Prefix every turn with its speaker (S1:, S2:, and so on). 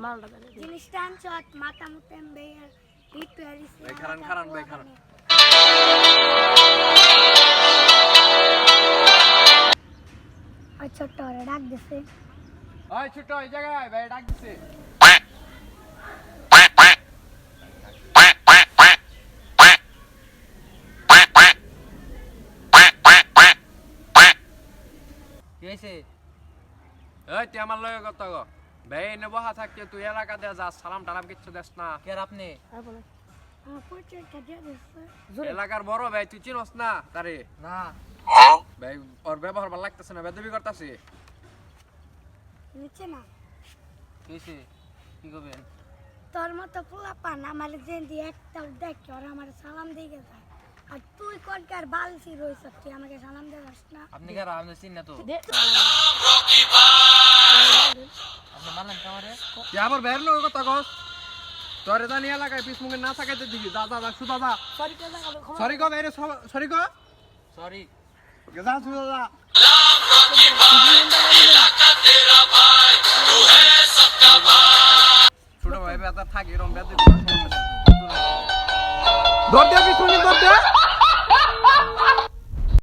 S1: মালটা দেন
S2: জিনিসটা আনছত মাথা মুতেন বেয়ার হিট প্যারিস
S3: ভাই খারান ভাই খারান
S2: আর ছোট্ট ওরা ডাক দিছে
S3: ওই ছোট এই জায়গায় ভাই ডাক দিছে
S4: কি হইছে
S3: এই তুই আমার লগে কত গো ভাই এনে বহা থাকতে তুই এলাকা দিয়ে যা সালাম টালাম কিচ্ছু দেস না
S4: কে আর আপনি
S1: আর বলে
S2: আমার পরিচয়টা দিয়ে দিছে
S3: এলাকার বড় ভাই তুই চিনস না তারে
S4: না
S3: ভাই ওর ব্যবহার ভালো লাগতেছে না বেদবি করতেছে
S2: নিচে না
S4: কি হইছে কি করবেন
S2: তোর মতো পোলা পান আমার যে দিয়ে একটা দেখে ওরা আমার সালাম দিয়ে গেছে আর তুই কোনকার বালছি রইছ তুই আমাকে সালাম দেস না
S4: আপনি কে আর আপনি চিন না তো
S1: দে
S4: আপনি মানলেন কামারে
S3: তুই আমার ভাইয়ের লগে কত গস তোরে জানি এলাকায় পিছ মুখে না থাকাইতে দিবি যা যা যা সুদা যা
S1: সরি কে লাগাবে ক্ষমা
S3: সরি গো ভাইরে সরি গো
S4: সরি
S3: যা সুদা যা ছোট ভাই বেতা থাকি এরকম বেদবি দৌড় দে পিছ মুখে দৌড় দে